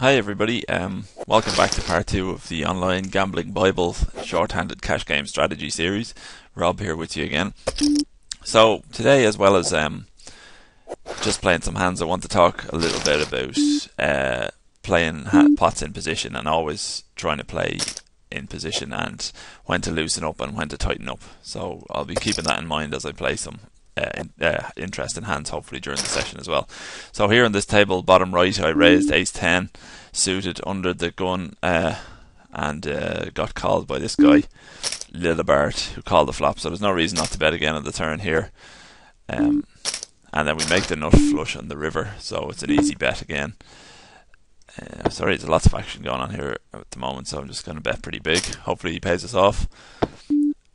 Hi everybody, welcome back to part 2 of the Online Gambling Bible Short-Handed Cash Game Strategy series. Rob here with you again. So today, as well as just playing some hands, I want to talk a little bit about playing pots in position and always trying to play in position and when to loosen up and when to tighten up. So I'll be keeping that in mind as I play some interesting hands hopefully during the session as well. So here on this table, bottom right, I raised ace 10 suited under the gun and got called by this guy Lillibard, who called the flop, so there's no reason not to bet again on the turn here. And then we make the nut flush on the river, so it's an easy bet again. Sorry, there's lots of action going on here at the moment, so I'm just going to bet pretty big. Hopefully he pays us off.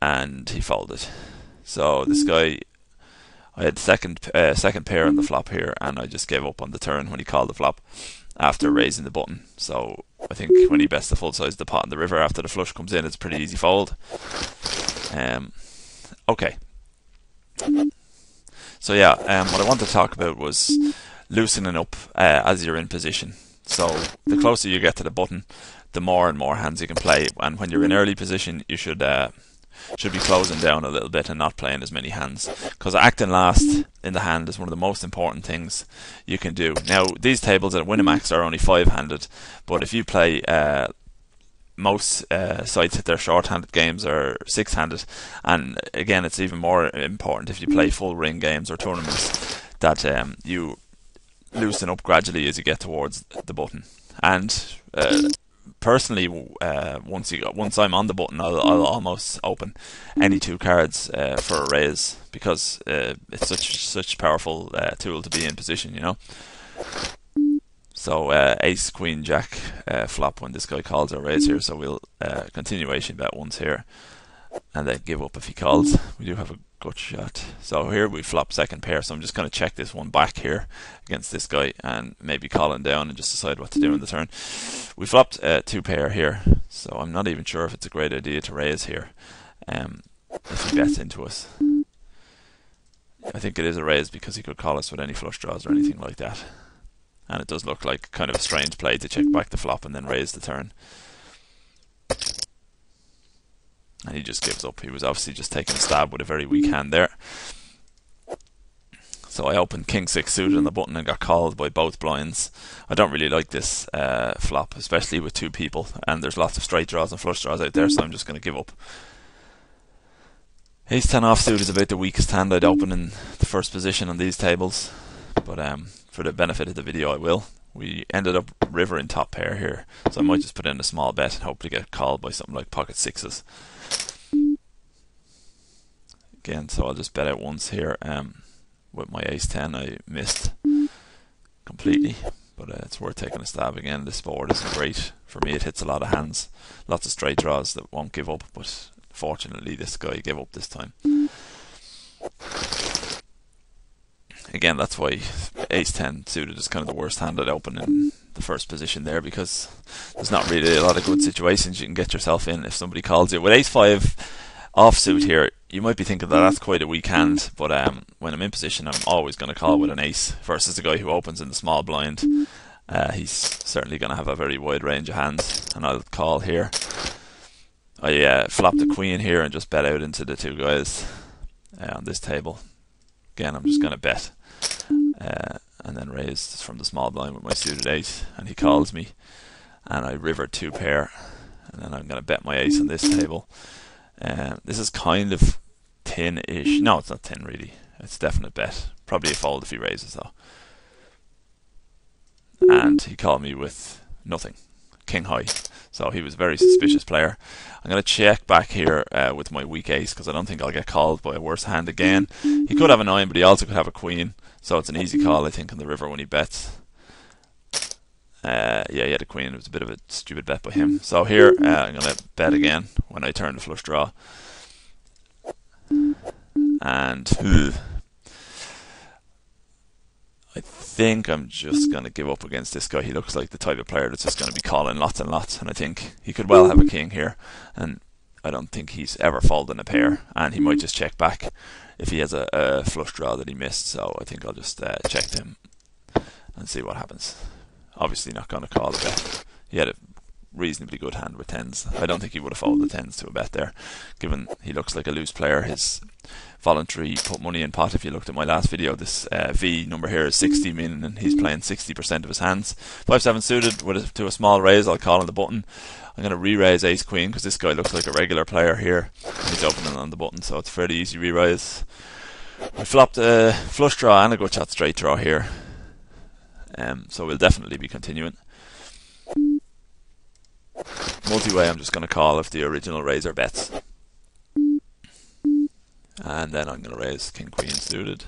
And he folded. So this guy, I had second pair on the flop here, and I just gave up on the turn when he called the flop after raising the button. So I think when he bets the full size of the pot in the river after the flush comes in, it's a pretty easy fold. Okay. So yeah, what I wanted to talk about was loosening up as you're in position. So the closer you get to the button, the more and more hands you can play. And when you're in early position, you should be closing down a little bit and not playing as many hands, because acting last in the hand is one of the most important things you can do. Now, these tables at Winamax are only 5-handed, but if you play most sites at their short-handed games are 6-handed, and again, it's even more important if you play full ring games or tournaments that you loosen up gradually as you get towards the button. And personally, once I'm on the button, I'll almost open any two cards for a raise, because it's such a powerful tool to be in position, you know. So ace, queen, jack flop when this guy calls our raise here. So we'll continuation bet once here, and then give up if he calls. We do have a gut shot. So here we flop second pair, so I'm just going to check this one back here against this guy and maybe call him down and just decide what to do in the turn. We flopped two pair here, so I'm not even sure if it's a great idea to raise here if he bets into us. I think it is a raise because he could call us with any flush draws or anything like that, and it does look like kind of a strange play to check back the flop and then raise the turn. And he just gives up. He was obviously just taking a stab with a very weak hand there. So I opened king 6 suited on the button and got called by both blinds. I don't really like this flop, especially with two people, and there's lots of straight draws and flush draws out there, so I'm just going to give up. Ace 10 offsuit is about the weakest hand I'd open in the first position on these tables, but for the benefit of the video I will. We ended up river in top pair here, so I might just put in a small bet and hope to get called by something like pocket sixes. Again, so I'll just bet out once here. With my ace 10 I missed completely, but it's worth taking a stab again. This board isn't great for me. It hits a lot of hands, lots of straight draws that won't give up, but fortunately this guy gave up this time. Again, that's why ace 10 suited is kind of the worst hand I'd open in the first position there, because there's not really a lot of good situations you can get yourself in if somebody calls you. With ace 5 offsuit here, you might be thinking that that's quite a weak hand, but when I'm in position, I'm always going to call with an ace versus the guy who opens in the small blind. He's certainly going to have a very wide range of hands, and I'll call here. I flopped the queen here and just bet out into the two guys on this table. Again, I'm just going to bet and then raise from the small blind with my suited ace, and he calls me, and I river two pair, and then I'm going to bet my ace on this table. This is kind of thin-ish. No, it's not thin really. It's a definite bet. Probably a fold if he raises though. And he called me with nothing, king high. So he was a very suspicious player. I'm going to check back here with my weak ace, because I don't think I'll get called by a worse hand again. He could have a 9, but he also could have a queen. So it's an easy call, I think, on the river when he bets. Yeah, he had a queen. It was a bit of a stupid bet by him. So here, I'm going to bet again when I turn the flush draw. And I think I'm just going to give up against this guy. He looks like the type of player that's just going to be calling lots and lots, and I think he could well have a king here, and I don't think he's ever folding a pair, and he might just check back if he has a flush draw that he missed. So I think I'll just check him and see what happens. obviously not going to call a bet. He had a reasonably good hand with tens. I don't think he would have folded the tens to a bet there, given he looks like a loose player. His voluntary put money in pot, if you looked at my last video, this V number here is 60, meaning he's playing 60% of his hands. 5-7 suited to a small raise, I'll call on the button. I'm going to re-raise ace queen because this guy looks like a regular player here. He's opening on the button, so it's a fairly easy re-raise. I flopped a flush draw and a gut shot straight draw here, so we'll definitely be continuing. Multi-way, I'm just going to call if the original raiser bets. And then I'm going to raise king queen suited.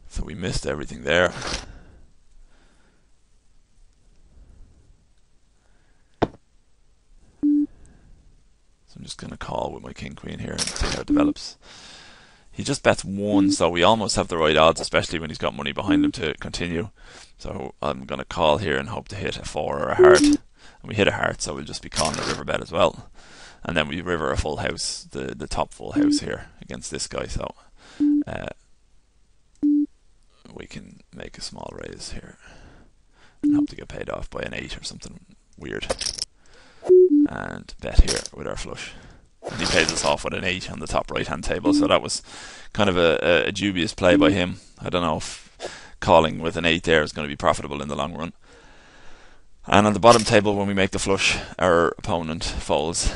So we missed everything there. So I'm just going to call with my king queen here and see how it develops. He just bets 1, so we almost have the right odds, especially when he's got money behind him to continue. So I'm going to call here and hope to hit a 4 or a heart. And we hit a heart, so we'll just be calling a river bet as well. And then we river a full house, the top full house here against this guy. So we can make a small raise here and hope to get paid off by an 8 or something weird. And bet here with our flush. And he pays us off with an 8 on the top right hand table, so that was kind of a dubious play by him. I don't know if calling with an 8 there is going to be profitable in the long run. And on the bottom table, when we make the flush, our opponent folds,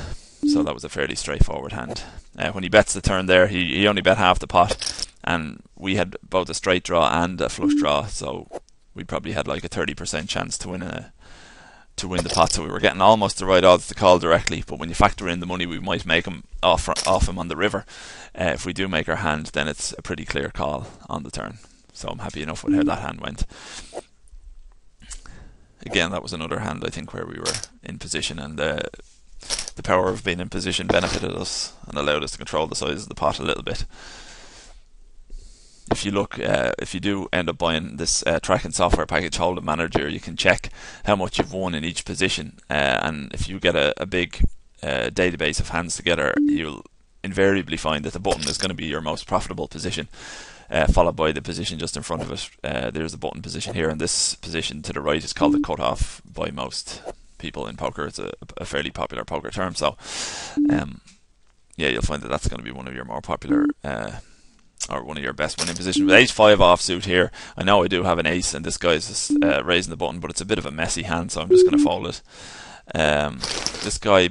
so that was a fairly straightforward hand. When he bets the turn there, he only bet half the pot, and we had both a straight draw and a flush draw, so we probably had like a 30% chance to win the pot, so we were getting almost the right odds to call directly. But when you factor in the money we might make him off him on the river, if we do make our hand, then it's a pretty clear call on the turn. So I'm happy enough with how that hand went. Again, that was another hand I think where we were in position, and the power of being in position benefited us and allowed us to control the size of the pot a little bit. If you look, if you do end up buying this tracking software package, Hold'em Manager, you can check how much you've won in each position, and if you get a big database of hands together, you'll invariably find that the button is going to be your most profitable position, followed by the position just in front of it. There's the button position here, and this position to the right is called the cutoff by most people in poker. It's a fairly popular poker term, so yeah, you'll find that that's going to be one of your more popular or one of your best winning positions. With ace-5 offsuit here, I know I do have an ace, and this guy's just raising the button, but it's a bit of a messy hand, so I'm just going to fold it. This guy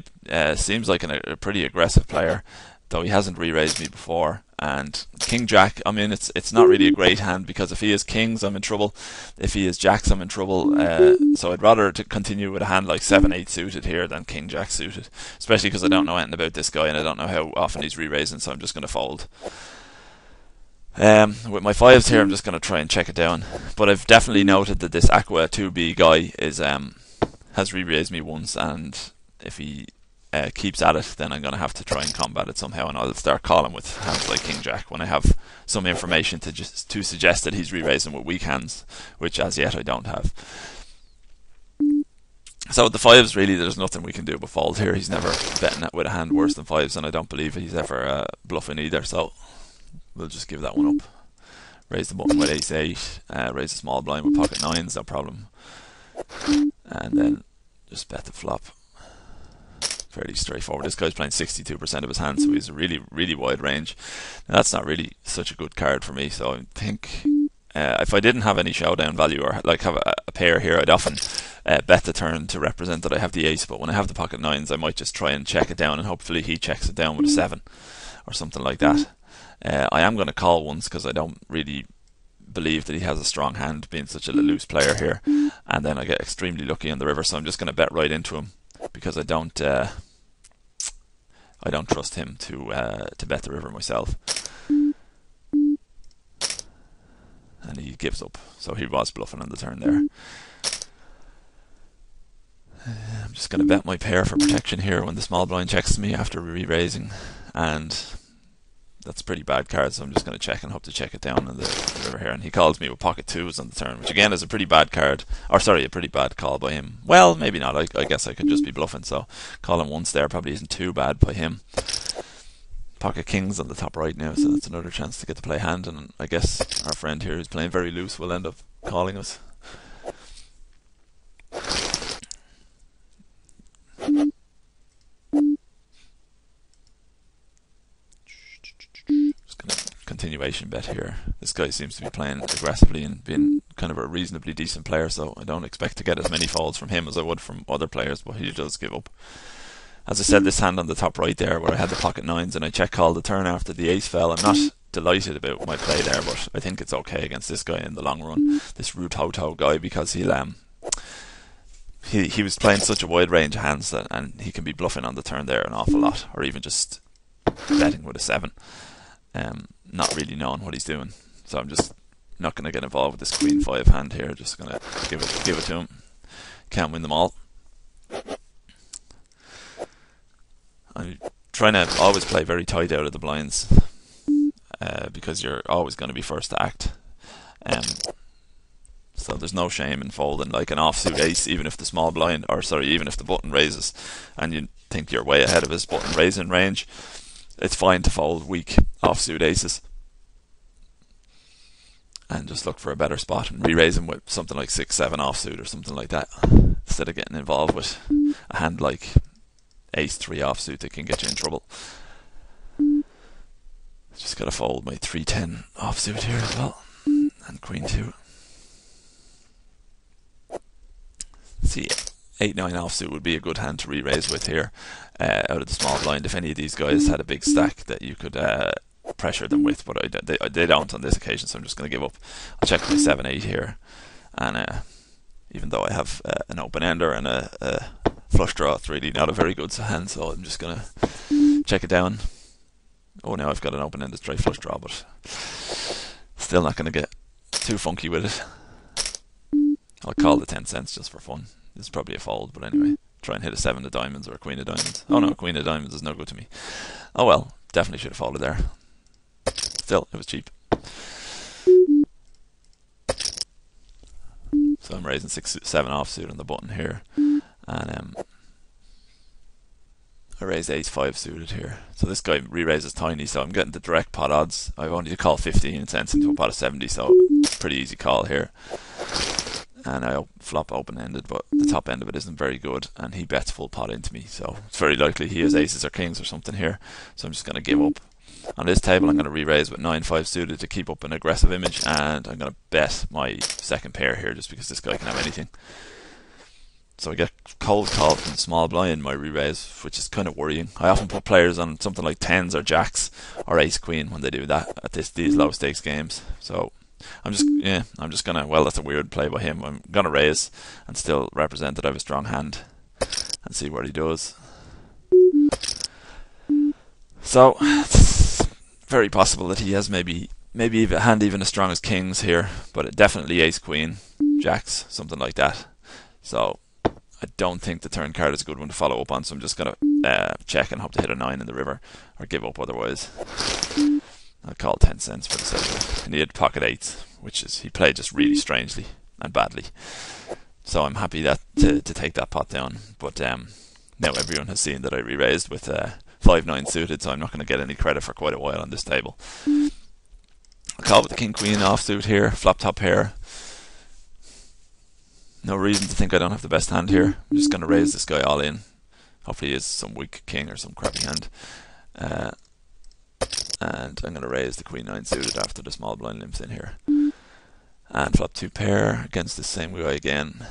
seems like a pretty aggressive player, though he hasn't re-raised me before. And king jack, I mean, it's not really a great hand, because if he is kings, I'm in trouble. If he is jacks, I'm in trouble. So I'd rather to continue with a hand like 7-8 suited here than king jack suited, especially because I don't know anything about this guy and I don't know how often he's re-raising, so I'm just going to fold. With my 5s here, I'm just going to try and check it down, but I've definitely noted that this Aqua 2B guy is has re-raised me once, and if he keeps at it, then I'm going to have to try and combat it somehow, and I'll start calling with hands like king jack when I have some information to suggest that he's re-raising with weak hands, which as yet I don't have. So with the 5s, really, there's nothing we can do but fold here. He's never betting it with a hand worse than 5s, and I don't believe he's ever bluffing either, so we'll just give that one up. Raise the button with ace-8, raise a small blind with pocket 9s, no problem. And then just bet the flop. Fairly straightforward. This guy's playing 62% of his hands, so he's a really, really wide range. Now, that's not really such a good card for me, so I think if I didn't have any showdown value or like have a pair here, I'd often bet the turn to represent that I have the ace, but when I have the pocket 9s, I might just try and check it down, and hopefully he checks it down with a 7 or something like that. I am going to call once because I don't really believe that he has a strong hand, being such a loose player here, and then I get extremely lucky on the river, so I'm just going to bet right into him because I don't trust him to bet the river myself. And he gives up, so he was bluffing on the turn there. I'm just going to bet my pair for protection here when the small blind checks me after re-raising, and that's a pretty bad card, so I'm just going to check and hope to check it down in the river here. And he calls me with pocket 2s on the turn, which again is a pretty bad card, or sorry, a pretty bad call by him. Well, maybe not, I guess I could just be bluffing, so calling once there probably isn't too bad by him. Pocket kings on the top right now, so that's another chance to get to play hand, and I guess our friend here who's playing very loose will end up calling us. Just gonna continuation bet here. This guy seems to be playing aggressively and being kind of a reasonably decent player, so I don't expect to get as many folds from him as I would from other players, but he does give up. As I said, this hand on the top right there, where I had the pocket nines and I check called the turn after the ace fell, I'm not delighted about my play there, but I think it's okay against this guy in the long run, this Rutoto guy, because he was playing such a wide range of hands that, and he can be bluffing on the turn there an awful lot, or even just betting with a 7, not really knowing what he's doing. So I'm just not going to get involved with this Queen 5 hand here. Just going to give it to him. Can't win them all. I'm trying to always play very tight out of the blinds, because you're always going to be first to act. So there's no shame in folding like an offsuit ace, even if the small blind, or sorry, even if the button raises and you think you're way ahead of his button raising range. It's fine to fold weak offsuit aces and just look for a better spot and re-raise him with something like 6-7 offsuit or something like that, instead of getting involved with a hand like ace-3 offsuit that can get you in trouble. Just gotta fold my 3-10 offsuit here as well, and Queen 2. See, 8-9 offsuit would be a good hand to re-raise with here, out of the small blind, if any of these guys had a big stack that you could pressure them with, but they don't on this occasion, so I'm just going to give up. I'll check my 7-8 here, and even though I have an open ender and a flush draw, it's really not a very good hand, so I'm just going to check it down. Oh, now I've got an open ended straight flush draw, but still not going to get too funky with it. I'll call the 10 cents just for fun. This is probably a fold, but anyway, try and hit a 7 of diamonds or a queen of diamonds. Oh no, queen of diamonds is no good to me. Oh well, definitely should have folded there. Still, it was cheap. So I'm raising 6-7 offsuit on the button here, and I raise ace-5 suited here. So this guy re-raises tiny, so I'm getting the direct pot odds. I've only to call 15 cents into a pot of 70, so pretty easy call here. And I flop open-ended, but the top end of it isn't very good, and he bets full pot into me, so it's very likely he has aces or kings or something here, so I'm just going to give up. On this table I'm going to re-raise with 9-5 suited to keep up an aggressive image, and I'm going to bet my second pair here just because this guy can have anything. So I get cold call from the small blind, my re-raise, which is kind of worrying. I often put players on something like 10s or jacks or ace-queen when they do that at these low stakes games, so I'm just gonna, well, that's a weird play by him. I'm gonna raise and still represent that I have a strong hand and see what he does. So it's very possible that he has maybe a hand even as strong as kings here, but it definitely ace queen, jacks, something like that. So I don't think the turn card is a good one to follow up on, so I'm just gonna check and hope to hit a 9 in the river or give up otherwise. I'll call 10 cents for the sake of it. And he had pocket 8s, which is, he played just really strangely and badly. So I'm happy that to take that pot down. But now everyone has seen that I re-raised with 5-9 suited, so I'm not going to get any credit for quite a while on this table. I'll call with the king-queen offsuit here, flop top pair. No reason to think I don't have the best hand here. I'm just going to raise this guy all in. Hopefully he is some weak king or some crappy hand. And I'm going to raise the queen 9 suited after the small blind limps in here, and flop 2 pair against the same guy again,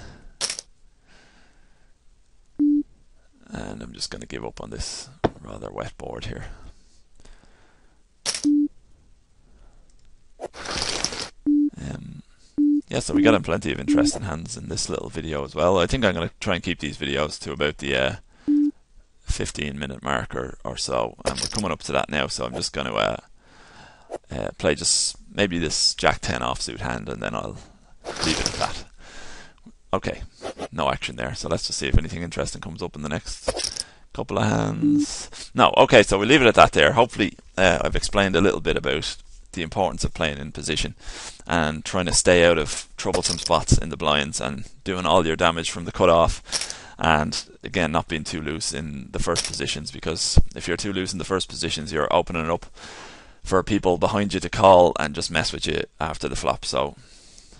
and I'm just going to give up on this rather wet board here. Yeah, so we got in plenty of interesting hands in this little video as well. I think I'm going to try and keep these videos to about the 15-minute mark or so, and we're coming up to that now, so I'm just going to play just maybe this jack 10 offsuit hand, and then I'll leave it at that. Okay, no action there, so let's just see if anything interesting comes up in the next couple of hands. No, okay, so we'll leave it at that there. Hopefully I've explained a little bit about the importance of playing in position and trying to stay out of troublesome spots in the blinds and doing all your damage from the cutoff. And again, not being too loose in the first positions, because if you're too loose in the first positions, you're opening up for people behind you to call and just mess with you after the flop. So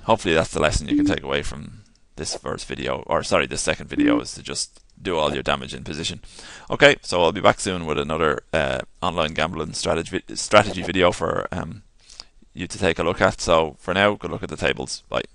hopefully that's the lesson you can take away from this first video, or sorry, this second video, is to just do all your damage in position. Okay, so I'll be back soon with another online gambling strategy video for you to take a look at. So for now, good luck at the tables. Bye.